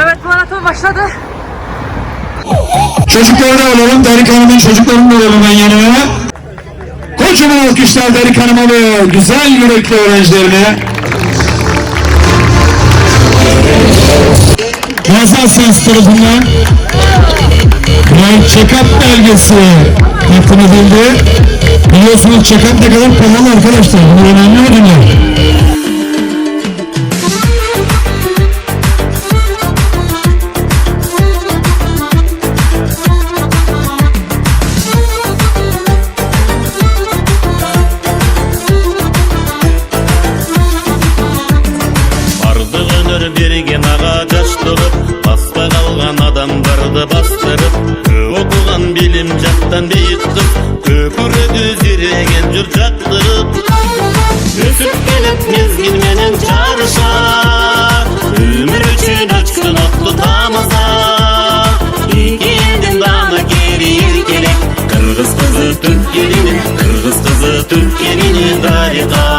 Evet, maraton başladı. Çocukları da alalım, Derik Hanım'ın çocuklarını da alalım ben yanına. Kocaman alkışlar Derik Hanım'a ve güzel yürekli öğrencilerine. Masal Sens tarafından check-up belgesi takdim edildi. Biliyorsunuz check-up ne kadar pahalı arkadaşlar. Bu önemli ödüller. Берген ағаш тұрып, баста қалған адамдарды бастырып, оқыған білім жақтан бейіт қыз, көкірегі зереген жұрт жақтырып, өсіп келіп мезгілменен жарыша, өмір үшін өчкін оқты тамыза, екі елден дана кері еркелек, қырғыз қызы Түркиеліне, қырғыз қызы Түркиеліне дариға.